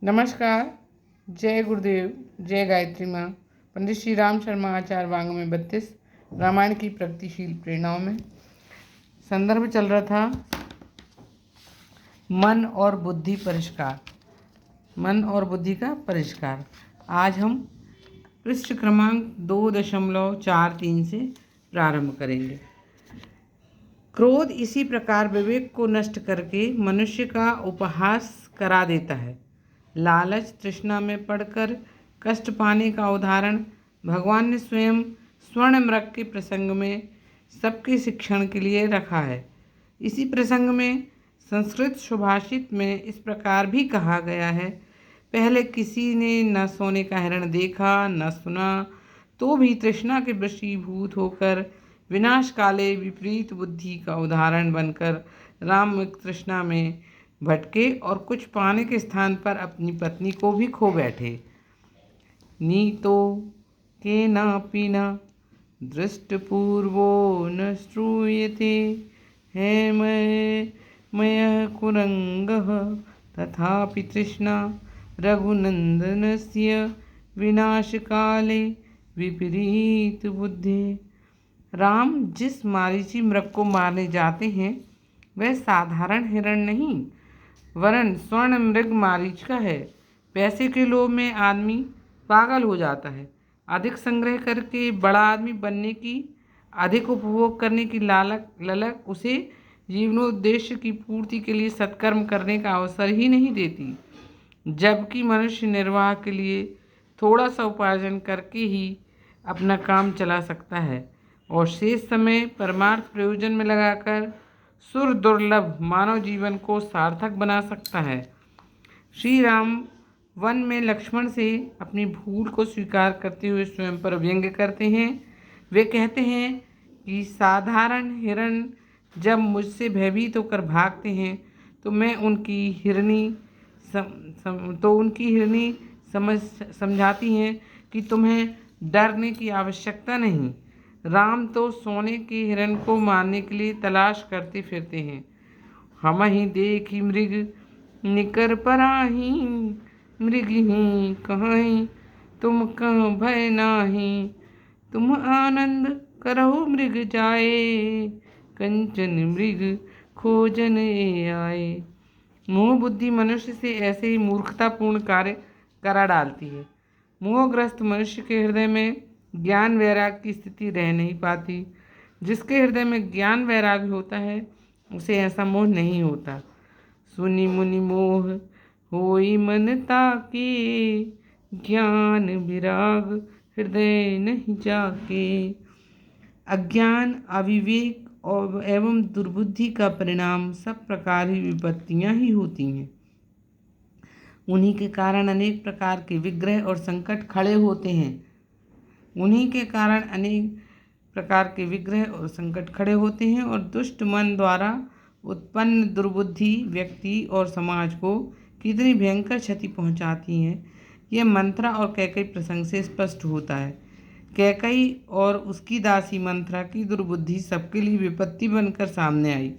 नमस्कार। जय गुरुदेव, जय गायत्री माँ। पंडित श्री राम शर्मा आचार्य वांग में 32 रामायण की प्रगतिशील प्रेरणाओं में संदर्भ चल रहा था मन और बुद्धि परिष्कार। मन और बुद्धि का परिष्कार। आज हम पृष्ठ क्रमांक 2.43 से प्रारंभ करेंगे। क्रोध इसी प्रकार विवेक को नष्ट करके मनुष्य का उपहास करा देता है। लालच तृष्णा में पड़कर कष्ट पाने का उदाहरण भगवान ने स्वयं स्वर्ण मृग के प्रसंग में सबके शिक्षण के लिए रखा है। इसी प्रसंग में संस्कृत सुभाषित में इस प्रकार भी कहा गया है, पहले किसी ने न सोने का हिरण देखा न सुना, तो भी तृष्णा के वशीभूत होकर विनाश काले विपरीत बुद्धि का उदाहरण बनकर राम तृष्णा में भटके और कुछ पाने के स्थान पर अपनी पत्नी को भी खो बैठे। नीतो के नापि न दृष्टपूर्वो न श्रूयते है मय कुरंगः तथापि तृष्णा रघुनंदनस्य विनाश काले विपरीत बुद्धि। राम जिस मारीची मृग को मारने जाते हैं वह साधारण हिरण नहीं वरन स्वर्ण मृग मारीच का है। पैसे के लोभ में आदमी पागल हो जाता है। अधिक संग्रह करके बड़ा आदमी बनने की, अधिक उपभोग करने की ललक उसे जीवनोद्देश्य की पूर्ति के लिए सत्कर्म करने का अवसर ही नहीं देती, जबकि मनुष्य निर्वाह के लिए थोड़ा सा उपार्जन करके ही अपना काम चला सकता है और शेष समय परमार्थ प्रयोजन में लगाकर सुर दुर्लभ मानव जीवन को सार्थक बना सकता है। श्री राम वन में लक्ष्मण से अपनी भूल को स्वीकार करते हुए स्वयं पर व्यंग्य करते हैं। वे कहते हैं कि साधारण हिरण जब मुझसे भयभीत होकर भागते हैं तो उनकी हिरनी समझाती हैं कि तुम्हें डरने की आवश्यकता नहीं। राम तो सोने के हिरण को मारने के लिए तलाश करते फिरते हैं। हम ही देखी मृग निकर पराही, मृग ही कहीं तुम कह भय नाही, तुम आनंद करहु मृग जाए, कंचन मृग खोजन आए। मोह बुद्धि मनुष्य से ऐसे ही मूर्खतापूर्ण कार्य करा डालती है। मोहग्रस्त मनुष्य के हृदय में ज्ञान वैराग की स्थिति रह नहीं पाती। जिसके हृदय में ज्ञान वैराग होता है उसे ऐसा मोह नहीं होता। सुनि मुनि मोह होई मन ताके, ज्ञान विराग हृदय नहीं जाके। अज्ञान, अविवेक और एवं दुर्बुद्धि का परिणाम सब प्रकार की विपत्तियां ही होती हैं। उन्हीं के कारण अनेक प्रकार के विग्रह और संकट खड़े होते हैं। और दुष्ट मन द्वारा उत्पन्न दुर्बुद्धि व्यक्ति और समाज को कितनी भयंकर क्षति पहुंचाती है, यह मंथरा और कैकई प्रसंग से स्पष्ट होता है। कैकई और उसकी दासी मंथरा की दुर्बुद्धि सबके लिए विपत्ति बनकर सामने आई।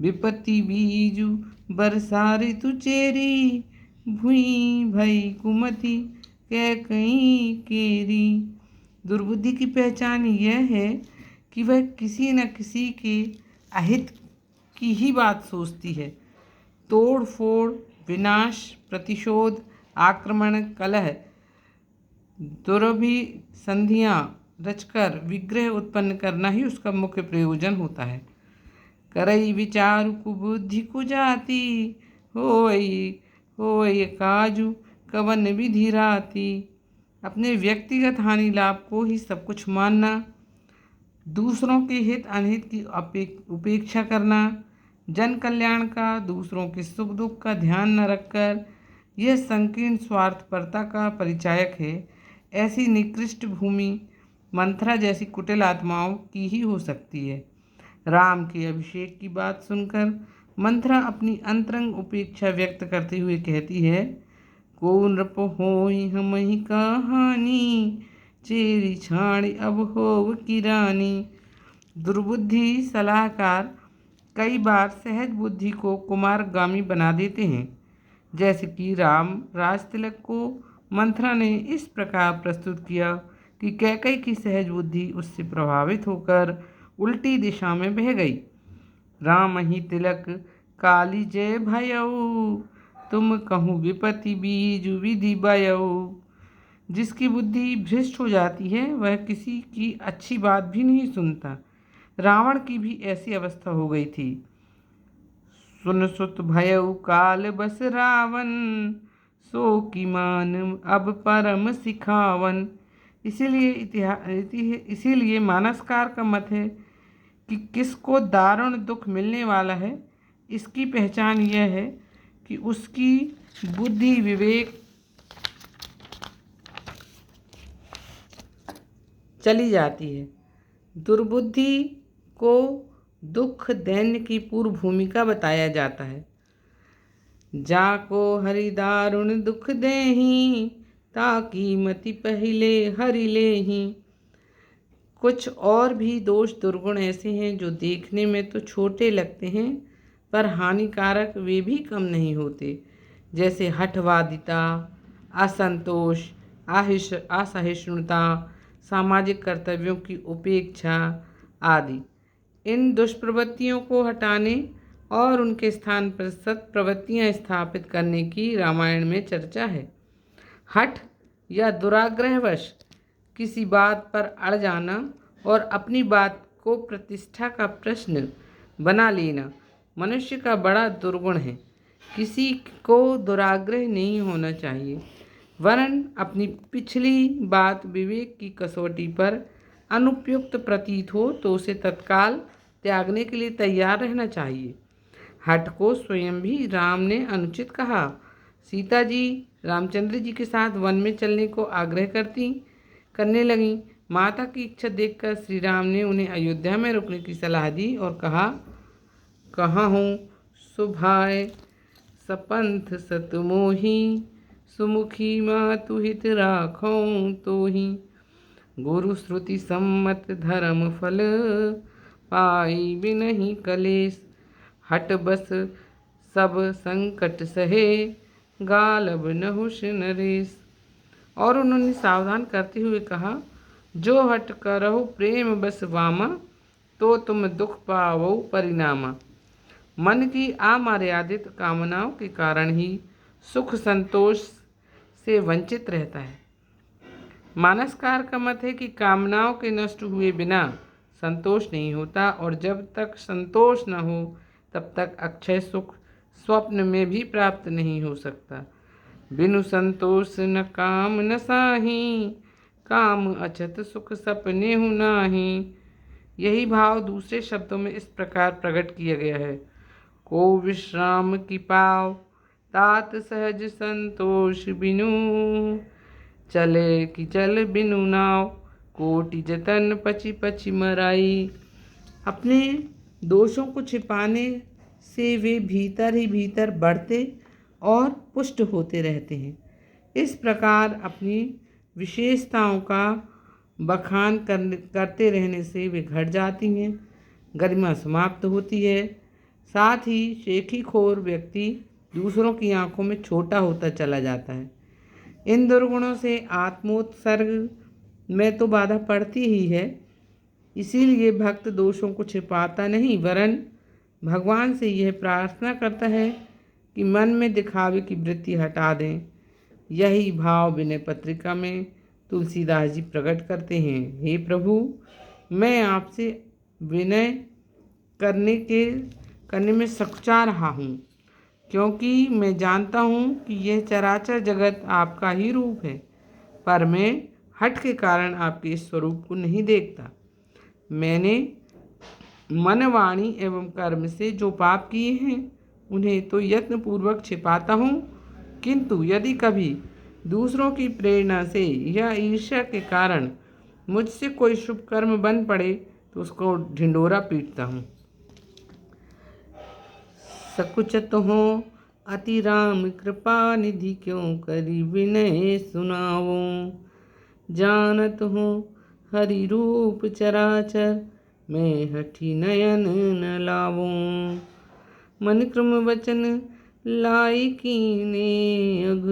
विपत्ति बीजु बरसा ऋतु चेरी, भुई भई कुमति कैकई केरी। दुर्बुद्धि की पहचान यह है कि वह किसी न किसी के अहित की ही बात सोचती है। तोड़ फोड़, विनाश, प्रतिशोध, आक्रमण, कलह, दुरभिसंधियाँ रचकर विग्रह उत्पन्न करना ही उसका मुख्य प्रयोजन होता है। करई विचारु कुबुद्धि कुजाति, होय काजु कवन विधि राती। अपने व्यक्तिगत हानि लाभ को ही सब कुछ मानना, दूसरों के हित अनहित की उपेक्षा करना, जन कल्याण का, दूसरों के सुख दुख का ध्यान न रखकर, यह संकीर्ण स्वार्थपरता का परिचायक है। ऐसी निकृष्ट भूमि मंथरा जैसी कुटिल आत्माओं की ही हो सकती है। राम के अभिषेक की बात सुनकर मंथरा अपनी अंतरंग उपेक्षा व्यक्त करते हुए कहती है, को नृप होई हमहि कहानी, चेरी छाड़ी अब होव की रानी। दुर्बुद्धि सलाहकार कई बार सहज बुद्धि को कुमारगामी बना देते हैं। जैसे कि राम राज तिलक को मंथरा ने इस प्रकार प्रस्तुत किया कि कैकई की सहज बुद्धि उससे प्रभावित होकर उल्टी दिशा में बह गई। राम ही तिलक काली जय भयऊ, तुम कहूँ विपति बीज विधि बयऊ। जिसकी बुद्धि भ्रष्ट हो जाती है वह किसी की अच्छी बात भी नहीं सुनता। रावण की भी ऐसी अवस्था हो गई थी। सुन सुत भयऊ काल बस रावण, सो की मान अब परम सिखावन। इसीलिए मानसकार का मत है कि किसको दारुण दुख मिलने वाला है, इसकी पहचान यह है कि उसकी बुद्धि विवेक चली जाती है। दुर्बुद्धि को दुख दैन्य की पूर्व भूमिका बताया जाता है। जाको हरि दारुण दुख देही, ताकि मति पहिले हरि लेही। कुछ और भी दोष दुर्गुण ऐसे हैं जो देखने में तो छोटे लगते हैं पर हानिकारक वे भी कम नहीं होते, जैसे हठवादिता, असंतोष, असहिष्णुता, सामाजिक कर्तव्यों की उपेक्षा आदि। इन दुष्प्रवृत्तियों को हटाने और उनके स्थान पर सत्प्रवृत्तियाँ स्थापित करने की रामायण में चर्चा है। हठ या दुराग्रहवश किसी बात पर अड़ जाना और अपनी बात को प्रतिष्ठा का प्रश्न बना लेना मनुष्य का बड़ा दुर्गुण है। किसी को दुराग्रह नहीं होना चाहिए, वरन अपनी पिछली बात विवेक की कसौटी पर अनुपयुक्त प्रतीत हो तो उसे तत्काल त्यागने के लिए तैयार रहना चाहिए। हठ को स्वयं भी राम ने अनुचित कहा। सीता जी रामचंद्र जी के साथ वन में चलने को आग्रह करने लगीं। माता की इच्छा देखकर श्री राम ने उन्हें अयोध्या में रुकने की सलाह दी और कहा, कहाँ हूँ सुभाय सपंथ सतमोही, सुमुखी मातु हित राखों तोहि। गुरु श्रुति सम्मत धर्म फल, पाई बिनहि कलेश। हट बस सब संकट सहे, गालब नहुष नरेश। और उन्होंने सावधान करते हुए कहा, जो हट करहु प्रेम बस वामा, तो तुम दुख पावो परिणामा। मन की अमर्यादित कामनाओं के कारण ही सुख संतोष से वंचित रहता है। मानसकार का मत है कि कामनाओं के नष्ट हुए बिना संतोष नहीं होता और जब तक संतोष न हो तब तक अक्षय सुख स्वप्न में भी प्राप्त नहीं हो सकता। बिनु संतोष न काम न साही, काम अछत सुख सपने हु नाही। यही भाव दूसरे शब्दों में इस प्रकार प्रकट किया गया है। को विश्राम की पाव, तात सहज संतोष बिनु। चले कि चल बिनु नाव, कोटि जतन पची पची मराई। अपने दोषों को छिपाने से वे भीतर ही भीतर बढ़ते और पुष्ट होते रहते हैं। इस प्रकार अपनी विशेषताओं का बखान करते रहने से वे घट जाती हैं, गरिमा समाप्त होती है। साथ ही शेखीखोर व्यक्ति दूसरों की आंखों में छोटा होता चला जाता है। इन दुर्गुणों से आत्मोत्सर्ग में तो बाधा पड़ती ही है। इसीलिए भक्त दोषों को छिपाता नहीं, वरन भगवान से यह प्रार्थना करता है कि मन में दिखावे की वृत्ति हटा दें। यही भाव विनय पत्रिका में तुलसीदास जी प्रकट करते हैं। हे प्रभु, मैं आपसे विनय करने में सकुचा रहा हूँ, क्योंकि मैं जानता हूँ कि यह चराचर जगत आपका ही रूप है, पर मैं हठ के कारण आपके इस स्वरूप को नहीं देखता। मैंने मन, वाणी एवं कर्म से जो पाप किए हैं उन्हें तो यत्नपूर्वक छिपाता हूँ, किंतु यदि कभी दूसरों की प्रेरणा से या ईर्ष्या के कारण मुझसे कोई शुभ कर्म बन पड़े तो उसको ढिंडोरा पीटता हूँ। सकुचत हो अति राम कृपा निधि, क्यों करी विनय सुनावो। जानत हो हरि रूप चराचर, मैं हठी नयन न लावो। मन क्रम वचन लाई कीने अग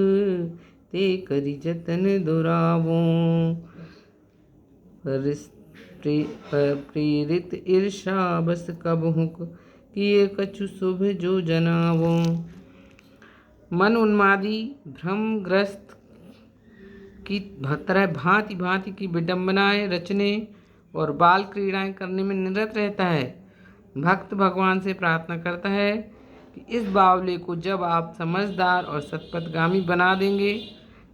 ते करी जतन दुरावो। प्रेरित ईर्षा बस कबहु किए कछु शुभ जो जनावो। मन उन्मादी भ्रमग्रस्त की तरह भांति भांति की विडंबनाएं रचने और बाल क्रीड़ाएं करने में निरत रहता है। भक्त भगवान से प्रार्थना करता है कि इस बावले को जब आप समझदार और सत्पथगामी बना देंगे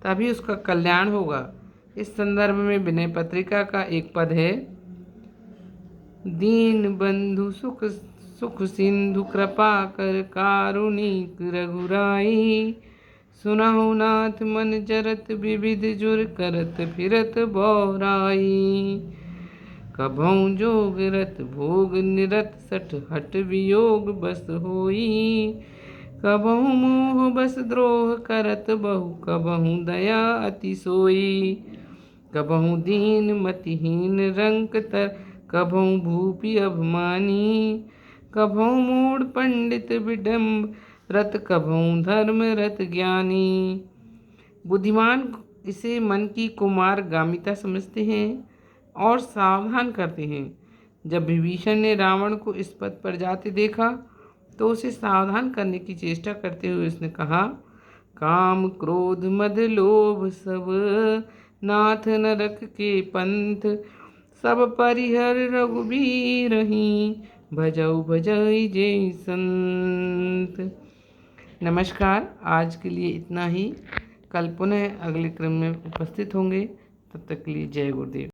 तभी उसका कल्याण होगा। इस संदर्भ में विनय पत्रिका का एक पद है, दीन बंधु सुख सुख सिंधु कृपा कर कारुणिक रघुराई। सुनहु नाथ मन जरत विविध जुर करत फिरत बौराई। कभौं जोग रत भोग निरत सठ हट वियोग बस होई। कबहु मोह बस द्रोह करत बहु कबहु दया अति सोई। कबहु दीन मतिहीन रंक तर कबहु भूपि अभिमानी। कबहु मूढ़ पंडित विडम्ब रत कबहु धर्म रत ज्ञानी। बुद्धिमान इसे मन की कुमारगामिता समझते हैं और सावधान करते हैं। जब विभीषण ने रावण को इस पद पर जाते देखा तो उसे सावधान करने की चेष्टा करते हुए उसने कहा, काम क्रोध मद लोभ सब नाथ नरक के पंथ। सब परिहर रघुबीरहि भजऊ भजई जय संत। नमस्कार, आज के लिए इतना ही। कल पुनः अगले क्रम में उपस्थित होंगे। तब तक के लिए जय गुरुदेव।